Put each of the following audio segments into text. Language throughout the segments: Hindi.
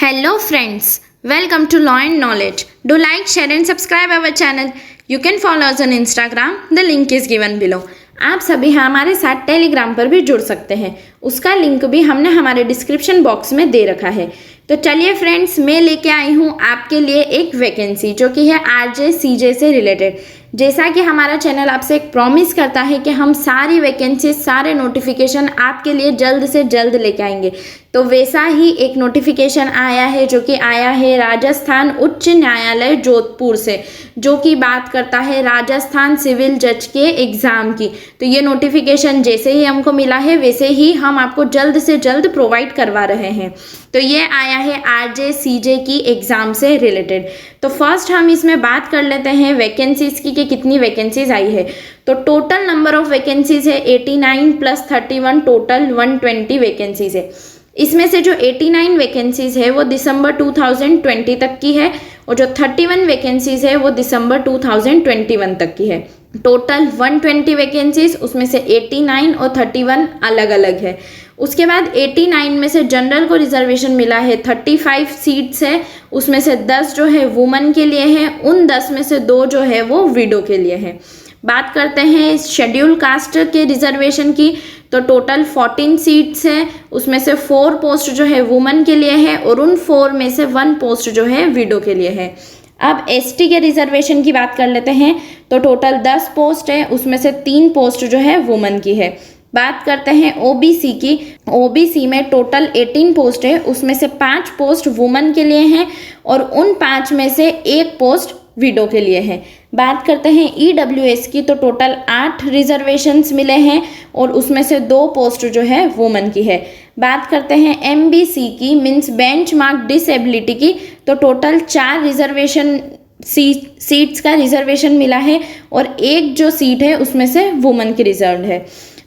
Hello friends, welcome to Law and Knowledge. Do like, share and subscribe our channel. You can follow us on Instagram. The link is given below. आप सभी हमारे साथ टेलीग्राम पर भी जुड़ सकते हैं, उसका लिंक भी हमने हमारे डिस्क्रिप्शन बॉक्स में दे रखा है। तो चलिए फ्रेंड्स, मैं लेके आई हूँ आपके लिए एक वैकेंसी जो कि है आरजे सीजे से रिलेटेड। जैसा कि हमारा चैनल आपसे एक प्रॉमिस करता है कि हम सारी वैकेंसी, सारे नोटिफिकेशन आपके लिए जल्द से जल्द लेके आएंगे, तो वैसा ही एक नोटिफिकेशन आया है जो कि आया है राजस्थान उच्च न्यायालय जोधपुर से, जो कि बात करता है राजस्थान सिविल जज के एग्ज़ाम की। तो ये नोटिफिकेशन जैसे ही हमको मिला है वैसे ही हम आपको जल्द से जल्द प्रोवाइड करवा रहे हैं। तो ये आया है आरजे सीजे की एग्ज़ाम से रिलेटेड। तो फर्स्ट हम इसमें बात कर लेते हैं वैकेंसीज़ की कि कितनी वैकेंसीज़ आई है। तो टोटल नंबर ऑफ वैकेंसीज़ है 89 + 31, टोटल 120 वैकेंसीज़ है। इसमें से जो 89 वैकेंसीज़ है वो दिसंबर 2020 तक की है, और जो 31 वैकेंसीज़ है वो दिसंबर 2021 तक की है। टोटल 120 वैकेंसीज़, उसमें से 89 और 31 अलग अलग है। उसके बाद 89 में से जनरल को रिजर्वेशन मिला है 35 सीट्स है, उसमें से 10 जो है वुमेन के लिए है, उन 10 में से 2 जो है वो विडो के लिए है। बात करते हैं शेड्यूल कास्ट के रिजर्वेशन की, तो टोटल 14 सीट्स है, उसमें से 4 पोस्ट जो है वुमेन के लिए है, और उन 4 में से 1 पोस्ट जो है विडो के लिए है। अब एसटी के रिजर्वेशन की बात कर लेते हैं, तो टोटल 10 पोस्ट है, उसमें से 3 पोस्ट जो है वुमेन की है। बात करते हैं ओबीसी की। ओबीसी में टोटल 18 पोस्ट है, उसमें से 5 पोस्ट वुमेन के लिए हैं, और उन 5 में से 1 पोस्ट विडो के लिए है। बात करते हैं ईडब्ल्यूएस की, तो टोटल 8 रिजर्वेशंस मिले हैं, और उसमें से 2 पोस्ट जो है वुमेन की है। बात करते हैं एमबीसी की, मीन्स बेंचमार्क डिसेबिलिटी की, तो टोटल 4 रिजर्वेशन सीट्स का रिजर्वेशन मिला है, और 1 जो सीट है उसमें से वुमेन की रिजर्व है।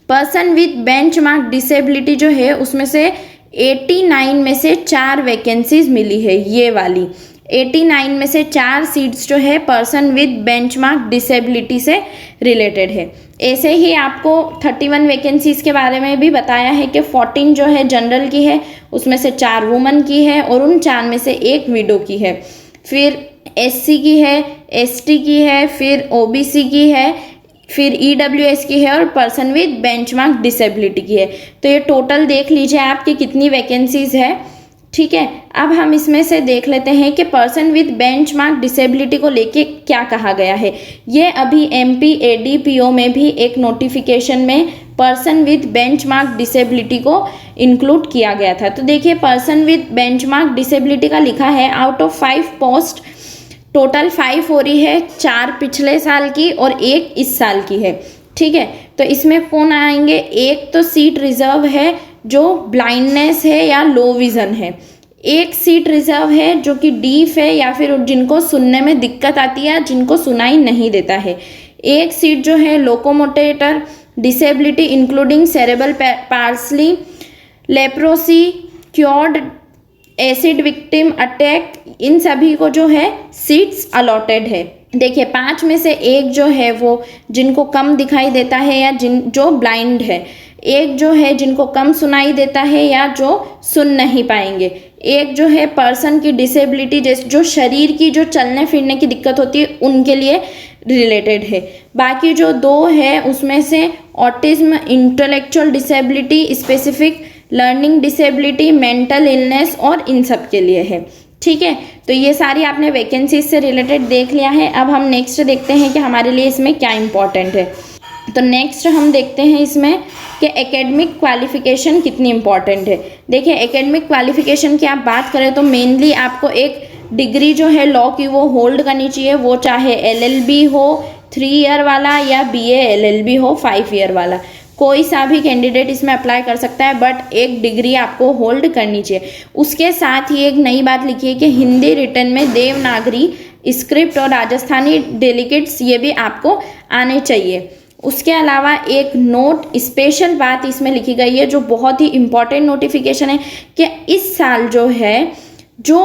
पर्सन विथ बेंचमार्क डिसेबिलिटी जो है उसमें से 89 में से 4 वैकेंसीज मिली है। ये वाली 89 में से 4 सीट्स जो है पर्सन विथ बेंचमार्क डिसेबिलिटी से रिलेटेड है। ऐसे ही आपको 31 वैकेंसीज के बारे में भी बताया है कि 14 जो है जनरल की है, उसमें से 4 वुमेन की है, और उन 4 में से 1 विडो की है। फिर एससी की है, एसटी की है, फिर ओबीसी की है, फिर ईडब्ल्यूएस की है, और पर्सन विद बेंचमार्क डिसेबिलिटी की है। तो ये टोटल देख लीजिए आपकी कितनी वैकेंसीज है। ठीक है, अब हम इसमें से देख लेते हैं कि पर्सन विद बेंचमार्क डिसेबिलिटी को लेके क्या कहा गया है। ये अभी एमपी एडीपीओ में भी एक नोटिफिकेशन में पर्सन विद बेंचमार्क डिसेबिलिटी को इंक्लूड किया गया था। तो देखिए, पर्सन विद बेंचमार्क डिसेबिलिटी का लिखा है आउट ऑफ 5 पोस्ट टोटल 5 हो रही है, 4 पिछले साल की और 1 इस साल की है। ठीक है, तो इसमें कौन आएंगे? एक तो सीट रिजर्व है जो ब्लाइंडनेस है या लो विज़न है, एक सीट रिजर्व है जो कि डीफ है या फिर जिनको सुनने में दिक्कत आती है, जिनको सुनाई नहीं देता है, एक सीट जो है locomotor disability including cerebral palsy, leprosy, cured acid victim attack, इन सभी को जो है सीट्स अलॉटेड है। देखिए, 5 में से 1 जो है वो जिनको कम दिखाई देता है या जो ब्लाइंड है, एक जो है जिनको कम सुनाई देता है या जो सुन नहीं पाएंगे, एक जो है पर्सन की डिसेबिलिटी जैसे जो शरीर की जो चलने फिरने की दिक्कत होती है उनके लिए रिलेटेड है। बाकी जो 2 है उसमें से autism, intellectual disability, specific learning disability, mental illness, और इन सब के लिए है। ठीक है, तो ये सारी आपने वैकेंसीज से रिलेटेड देख लिया है। अब हम नेक्स्ट देखते हैं कि हमारे लिए इसमें क्या इंपॉर्टेंट है। तो नेक्स्ट हम देखते हैं इसमें कि एकेडमिक क्वालिफिकेशन कितनी इंपॉर्टेंट है। देखिए, एकेडमिक क्वालिफिकेशन की आप बात करें तो मेनली आपको एक डिग्री जो है लॉ की वो होल्ड करनी चाहिए, वो चाहे LLB हो 3 ईयर वाला या BA LLB हो 5 ईयर वाला, कोई सा भी कैंडिडेट इसमें अप्लाई कर सकता है, बट एक डिग्री आपको होल्ड करनी चाहिए। उसके साथ ही एक नई बात लिखी है कि हिंदी रिटन में देवनागरी स्क्रिप्ट और राजस्थानी डेलिकेट्स ये भी आपको आने चाहिए। उसके अलावा एक नोट स्पेशल बात इसमें लिखी गई है जो बहुत ही इम्पॉर्टेंट नोटिफिकेशन है कि इस साल जो है जो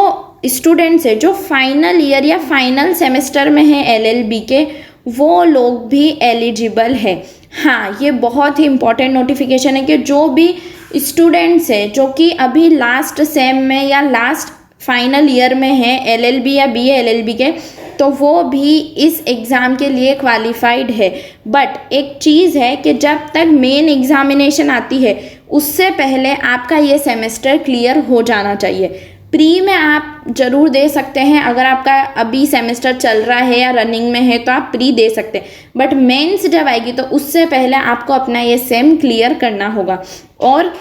स्टूडेंट्स है जो फाइनल ईयर या फाइनल सेमेस्टर में है LLB के, वो लोग भी एलिजिबल है। हाँ, ये बहुत ही इम्पॉर्टेंट नोटिफिकेशन है कि जो भी स्टूडेंट्स है जो कि अभी लास्ट सेम में या लास्ट फाइनल ईयर में है LLB या BA LLB के, तो वो भी इस एग्ज़ाम के लिए क्वालिफाइड है। बट एक चीज़ है कि जब तक मेन एग्ज़ामिनेशन आती है उससे पहले आपका ये सेमेस्टर क्लियर हो जाना चाहिए। प्री में आप ज़रूर दे सकते हैं, अगर आपका अभी सेमेस्टर चल रहा है या रनिंग में है तो आप प्री दे सकते हैं, बट मेंस जब आएगी तो उससे पहले आपको अपना ये सेम क्लियर करना होगा। और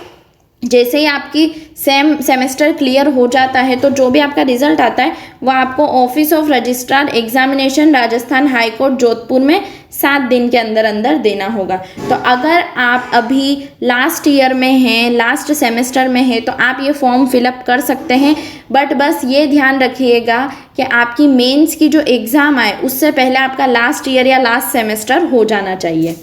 जैसे ही आपकी सेमेस्टर क्लियर हो जाता है तो जो भी आपका रिजल्ट आता है वह आपको office of registrar examination Rajasthan high court Jodhpur में 7 दिन के अंदर अंदर देना होगा। तो अगर आप अभी लास्ट ईयर में हैं, लास्ट सेमेस्टर में हैं, तो आप ये फॉर्म फिलअप कर सकते हैं। बट बस ये ध्यान रखिएगा कि आपकी मेंस की जो एग्ज़ाम आए उससे पहले आपका लास्ट ईयर या लास्ट सेमेस्टर हो जाना चाहिए।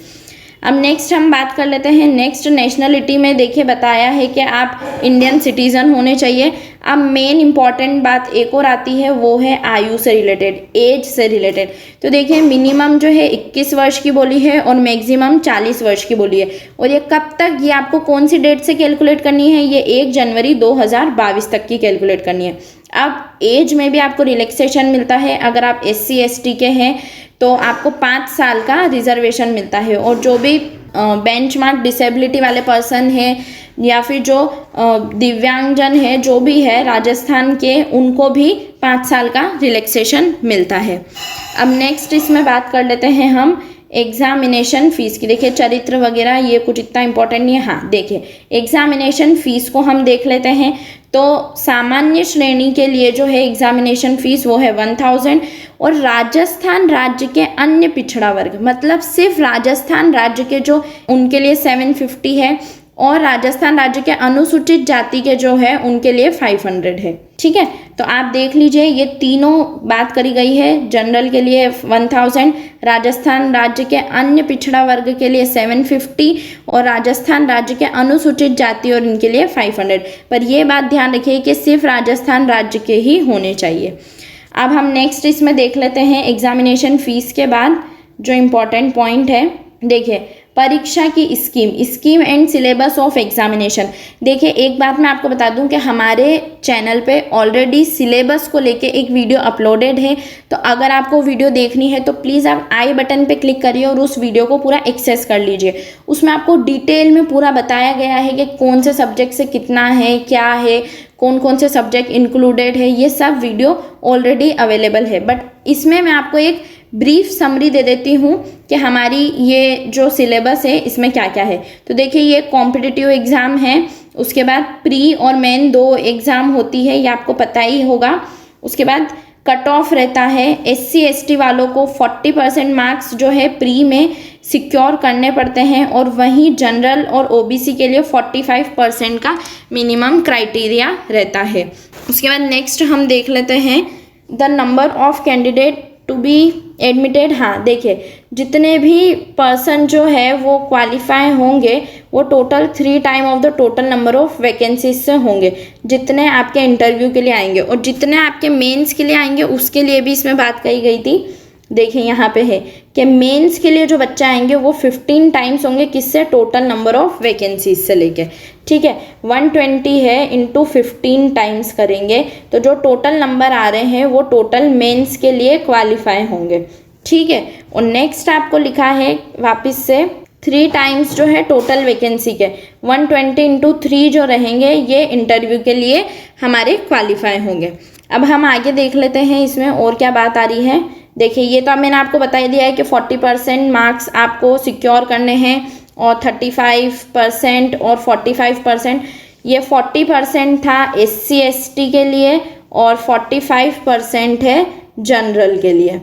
अब नेक्स्ट हम बात कर लेते हैं नेक्स्ट नेशनलिटी में। देखिए बताया है कि आप इंडियन सिटीज़न होने चाहिए। अब मेन इंपॉर्टेंट बात एक और आती है, वो है आयु से रिलेटेड, एज से रिलेटेड। तो देखिए मिनिमम जो है 21 वर्ष की बोली है और मैक्सिमम 40 वर्ष की बोली है। और ये कब तक, ये आपको कौन सी डेट से कैलकुलेट करनी है, ये 1 जनवरी 2022 तक की कैलकुलेट करनी है। अब एज में भी आपको रिलैक्सेशन मिलता है, अगर आप SC ST के हैं तो आपको 5 साल का रिजर्वेशन मिलता है। और जो भी बेंचमार्क डिसेबिलिटी वाले पर्सन हैं या फिर जो दिव्यांगजन है, जो भी है राजस्थान के, उनको भी 5 साल का रिलैक्सेशन मिलता है। अब नेक्स्ट इसमें बात कर लेते हैं हम एग्जामिनेशन फ़ीस की। देखिए चरित्र वगैरह ये कुछ इतना इम्पोर्टेंट नहीं है। हाँ देखिए एग्जामिनेशन फ़ीस को हम देख लेते हैं। तो सामान्य श्रेणी के लिए जो है एग्जामिनेशन फ़ीस वो है 1000, और राजस्थान राज्य के अन्य पिछड़ा वर्ग, मतलब सिर्फ राजस्थान राज्य के जो, उनके लिए 750 है, और राजस्थान राज्य के अनुसूचित जाति के जो है उनके लिए 500 है। ठीक है, तो आप देख लीजिए ये तीनों बात करी गई है। जनरल के लिए 1000, राजस्थान राज्य के अन्य पिछड़ा वर्ग के लिए 750 और राजस्थान राज्य के अनुसूचित जाति और इनके लिए 500। पर ये बात ध्यान रखिए कि सिर्फ राजस्थान राज्य के ही होने चाहिए। अब हम नेक्स्ट इसमें देख लेते हैं एग्जामिनेशन फ़ीस के बाद जो इम्पोर्टेंट पॉइंट है। देखिए परीक्षा की scheme and syllabus of examination. देखिए एक बात मैं आपको बता दूं कि हमारे चैनल पे ऑलरेडी सिलेबस को लेके एक वीडियो अपलोडेड है। तो अगर आपको वीडियो देखनी है तो प्लीज़ आप आई बटन पे क्लिक करिए और उस वीडियो को पूरा एक्सेस कर लीजिए। उसमें आपको डिटेल में पूरा बताया गया है कि कौन से सब्जेक्ट से कितना है, क्या है, कौन कौन से सब्जेक्ट इंक्लूडेड है, ये सब वीडियो ऑलरेडी अवेलेबल है। बट इसमें मैं आपको एक ब्रीफ समरी दे देती हूँ कि हमारी ये जो सिलेबस है इसमें क्या क्या है। तो देखिए ये कॉम्पिटिटिव एग्ज़ाम है, उसके बाद प्री और मेन 2 एग्ज़ाम होती है, ये आपको पता ही होगा। उसके बाद कट ऑफ रहता है। SC ST वालों को 40% मार्क्स जो है प्री में सिक्योर करने पड़ते हैं, और वहीं जनरल और OBC के लिए 45% का मिनिमम क्राइटेरिया रहता है। उसके बाद नेक्स्ट हम देख लेते हैं the number of candidate to be admitted. हाँ देखिए जितने भी पर्सन जो है वो क्वालिफाई होंगे वो total 3 time of the total number of vacancies से होंगे, जितने आपके इंटरव्यू के लिए आएंगे। और जितने आपके मेंस के लिए आएंगे उसके लिए भी इसमें बात कही गई थी। देखिए यहाँ पे है कि मेंस के लिए जो बच्चे आएंगे वो 15 टाइम्स होंगे, किससे, टोटल नंबर ऑफ वैकेंसीज से लेके। ठीक है, 120 है इंटू 15 टाइम्स करेंगे तो जो टोटल नंबर आ रहे हैं वो टोटल मेंस के लिए क्वालिफाई होंगे। ठीक है, और नेक्स्ट आपको लिखा है वापस से 3 टाइम्स जो है टोटल वैकेंसी के 120 इंटू 3 जो रहेंगे ये इंटरव्यू के लिए हमारे क्वालिफाई होंगे। अब हम आगे देख लेते हैं इसमें और क्या बात आ रही है। देखिए ये तो अब मैंने आपको बता ही दिया है कि 40% मार्क्स आपको सिक्योर करने हैं, और 35% और 45%। ये 40% था SC ST के लिए और 45% है जनरल के लिए।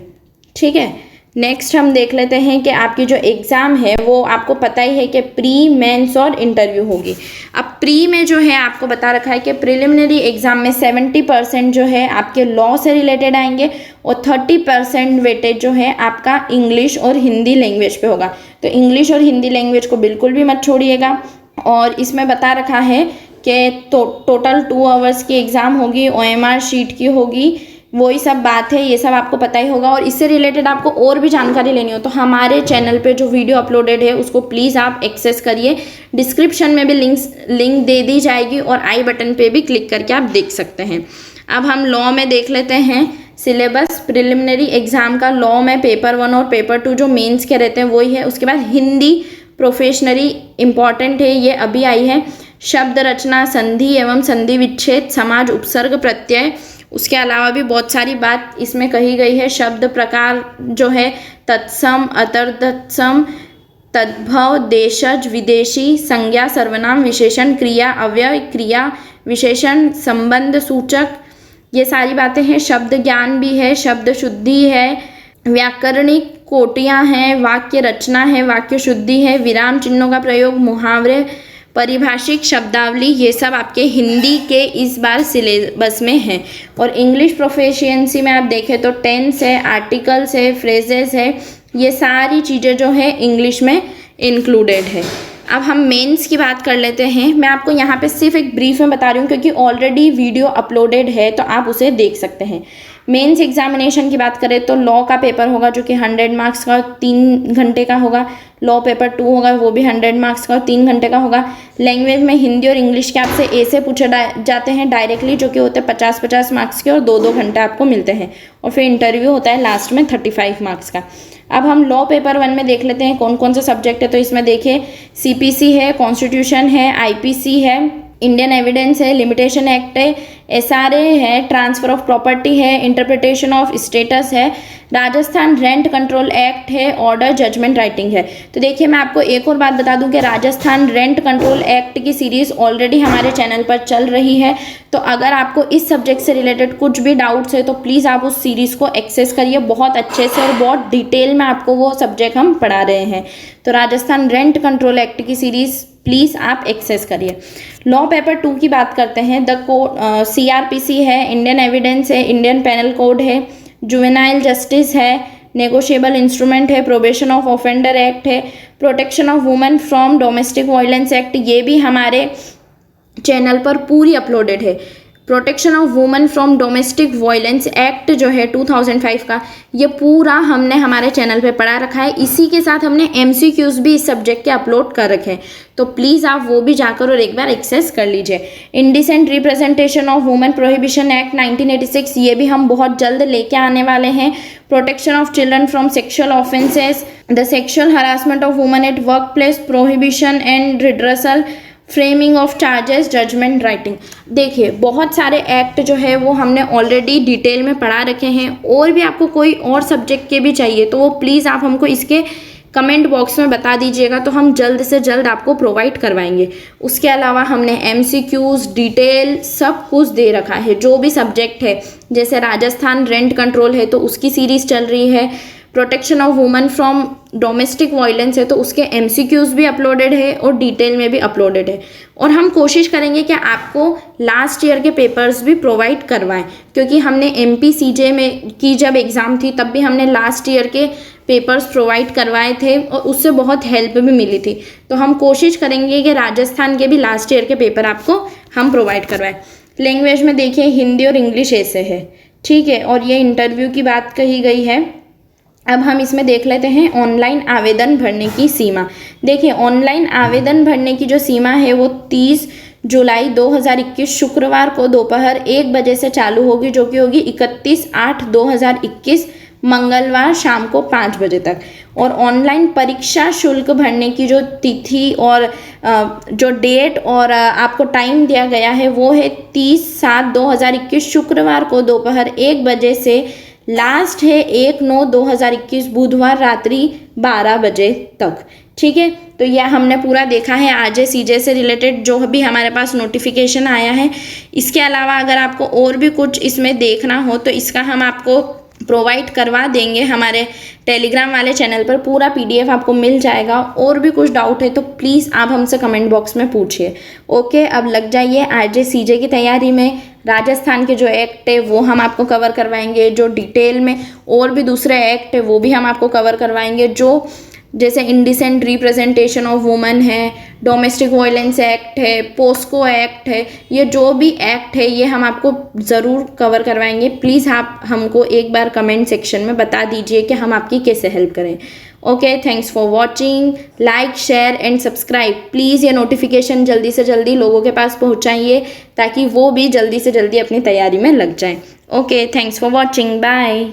ठीक है, नेक्स्ट हम देख लेते हैं कि आपकी जो एग्ज़ाम है वो आपको पता ही है कि प्री, मेंस और इंटरव्यू होगी। अब प्री में जो है आपको बता रखा है कि प्रिलिमिनरी एग्ज़ाम में 70% जो है आपके लॉ से रिलेटेड आएंगे, और 30% वेटेज जो है आपका इंग्लिश और हिंदी लैंग्वेज पे होगा। तो इंग्लिश और हिंदी लैंग्वेज को बिल्कुल भी मत छोड़िएगा। और इसमें बता रखा है कि टोटल 2 आवर्स की एग्ज़ाम होगी, OMR शीट की होगी, वही सब बात है, ये सब आपको पता ही होगा। और इससे रिलेटेड आपको और भी जानकारी लेनी हो तो हमारे चैनल पे जो वीडियो अपलोडेड है उसको प्लीज़ आप एक्सेस करिए। डिस्क्रिप्शन में भी लिंक दे दी जाएगी और आई बटन पे भी क्लिक करके आप देख सकते हैं। अब हम लॉ में देख लेते हैं सिलेबस। प्रिलिमिनरी एग्जाम का लॉ में पेपर 1 और पेपर 2 जो मेंस के रहते हैं वही है। उसके बाद हिंदी प्रोफेशनरी इम्पॉर्टेंट है, ये अभी आई है। शब्द रचना, संधि एवं संधि विच्छेद, समाज, उपसर्ग, प्रत्यय, उसके अलावा भी बहुत सारी बात इसमें कही गई है। शब्द प्रकार जो है तत्सम, अतर्तत्सम, तद्भव, देशज, विदेशी, संज्ञा, सर्वनाम, विशेषण, क्रिया, अव्यय, क्रिया विशेषण, संबंध सूचक, ये सारी बातें हैं। शब्द ज्ञान भी है, शब्द शुद्धि है, व्याकरणिक कोटियाँ हैं, वाक्य रचना है, वाक्य शुद्धि है, विराम चिन्हों का प्रयोग, मुहावरे, परिभाषिक शब्दावली, ये सब आपके हिंदी के इस बार सिलेबस में है। और इंग्लिश प्रोफिशिएंसी में आप देखें तो टेंस है, आर्टिकल्स है, फ्रेजेस है, ये सारी चीज़ें जो है इंग्लिश में इंक्लूडेड है। अब हम मेंस की बात कर लेते हैं। मैं आपको यहाँ पे सिर्फ एक ब्रीफ में बता रही हूँ क्योंकि ऑलरेडी वीडियो अपलोडेड है तो आप उसे देख सकते हैं। मेंस एग्जामिनेशन की बात करें तो लॉ का पेपर होगा जो कि 100 मार्क्स का 3 घंटे का होगा। लॉ पेपर 2 होगा वो भी 100 मार्क्स का 3 घंटे का होगा। लैंग्वेज में हिंदी और इंग्लिश के आपसे ए से पूछे जाते हैं डायरेक्टली, जो कि होते हैं 50-50 मार्क्स के और 2-2 घंटे आपको मिलते हैं। और फिर इंटरव्यू होता है लास्ट में 35 मार्क्स का। अब हम लॉ पेपर 1 में देख लेते हैं कौन कौन से सब्जेक्ट है। तो इसमें देखिए सीपीसी है, कॉन्स्टिट्यूशन है, आईपीसी है, इंडियन एविडेंस है, लिमिटेशन एक्ट है, एसआरए है, ट्रांसफर ऑफ प्रॉपर्टी है, इंटरप्रिटेशन ऑफ स्टेटस है, राजस्थान रेंट कंट्रोल एक्ट है, ऑर्डर जजमेंट राइटिंग है। तो देखिए मैं आपको एक और बात बता दूं कि राजस्थान रेंट कंट्रोल एक्ट की सीरीज़ ऑलरेडी हमारे चैनल पर चल रही है। तो अगर आपको इस सब्जेक्ट से रिलेटेड कुछ भी डाउट्स है तो प्लीज़ आप उस सीरीज़ को एक्सेस करिए, बहुत अच्छे से और बहुत डिटेल में आपको वो सब्जेक्ट हम पढ़ा रहे हैं। तो राजस्थान रेंट कंट्रोल एक्ट की सीरीज़ प्लीज़ आप एक्सेस करिए। लॉ पेपर 2 की बात करते हैं। द कोड सीआरपीसी है, इंडियन एविडेंस है, इंडियन पेनल कोड है, जुवेनाइल जस्टिस है, नेगोशिएबल इंस्ट्रूमेंट है, प्रोबेशन ऑफ ऑफेंडर एक्ट है, protection of women from domestic violence act, ये भी हमारे चैनल पर पूरी अपलोडेड है। Protection of women from domestic violence act जो है 2005 का, ये पूरा हमने हमारे चैनल पे पढ़ा रखा है। इसी के साथ हमने एमसीक्यूज भी इस सब्जेक्ट के अपलोड कर रखे हैं, तो प्लीज़ आप वो भी जाकर और एक बार एक्सेस कर लीजिए। Indecent representation of women prohibition act 1986, ये भी हम बहुत जल्द लेके आने वाले हैं। Protection of children from sexual offences, the sexual harassment of women at work place, prohibition and redressal, framing of charges, judgment writing. देखिए बहुत सारे एक्ट जो है वो हमने ऑलरेडी डिटेल में पढ़ा रखे हैं। और भी आपको कोई और सब्जेक्ट के भी चाहिए तो वो प्लीज़ आप हमको इसके कमेंट बॉक्स में बता दीजिएगा, तो हम जल्द से जल्द आपको प्रोवाइड करवाएंगे। उसके अलावा हमने एमसीक्यूज डिटेल सब कुछ दे रखा है। जो भी सब्जेक्ट है, जैसे राजस्थान रेंट कंट्रोल है तो उसकी सीरीज़ चल रही है। Protection of women from domestic violence है तो उसके एमसीक्यूज भी अपलोडेड है और डिटेल में भी अपलोडेड है। और हम कोशिश करेंगे कि आपको लास्ट ईयर के पेपर्स भी प्रोवाइड करवाएं, क्योंकि हमने एमपीसीजे में की जब एग्ज़ाम थी तब भी हमने लास्ट ईयर के पेपर्स प्रोवाइड करवाए थे और उससे बहुत हेल्प भी मिली थी। तो हम कोशिश करेंगे कि राजस्थान के भी लास्ट ईयर के पेपर आपको हम प्रोवाइड करवाएं। लैंग्वेज में देखिए हिंदी और इंग्लिश ऐसे है, ठीक है। और ये इंटरव्यू की बात कही गई है। अब हम इसमें देख लेते हैं ऑनलाइन आवेदन भरने की सीमा। देखिए ऑनलाइन आवेदन भरने की जो सीमा है वो 30 जुलाई 2021 शुक्रवार को दोपहर 1 बजे से चालू होगी, जो कि होगी 31/8/2021 मंगलवार शाम को 5 बजे तक। और ऑनलाइन परीक्षा शुल्क भरने की जो तिथि और जो डेट और आपको टाइम दिया गया है वो है 30/7/2021 शुक्रवार को दोपहर 1 बजे से लास्ट है 1/9/2021 बुधवार रात्रि 12 बजे तक, ठीक है। तो यह हमने पूरा देखा है आरजे सीजे से रिलेटेड जो भी हमारे पास नोटिफिकेशन आया है। इसके अलावा अगर आपको और भी कुछ इसमें देखना हो तो इसका हम आपको प्रोवाइड करवा देंगे। हमारे टेलीग्राम वाले चैनल पर पूरा पीडीएफ आपको मिल जाएगा। और भी कुछ डाउट है तो प्लीज़ आप हमसे कमेंट बॉक्स में पूछिए। ओके, अब लग जाइए आरजे सीजे की तैयारी में। राजस्थान के जो एक्ट है वो हम आपको कवर करवाएंगे, जो डिटेल में और भी दूसरे एक्ट है वो भी हम आपको कवर करवाएंगे, जो जैसे इंडिसेंट रिप्रेजेंटेशन ऑफ वुमेन है, डोमेस्टिक वायलेंस एक्ट है, पोस्को एक्ट है, ये जो भी एक्ट है ये हम आपको ज़रूर कवर करवाएंगे। प्लीज़ आप हमको एक बार कमेंट सेक्शन में बता दीजिए कि हम आपकी कैसे हेल्प करें। Okay, thanks for watching. Like, share and subscribe. Please ये नोटिफिकेशन जल्दी से जल्दी लोगों के पास पहुंचाइए ताकि वो भी जल्दी से जल्दी अपनी तैयारी में लग जाएं। Okay, thanks for watching. Bye.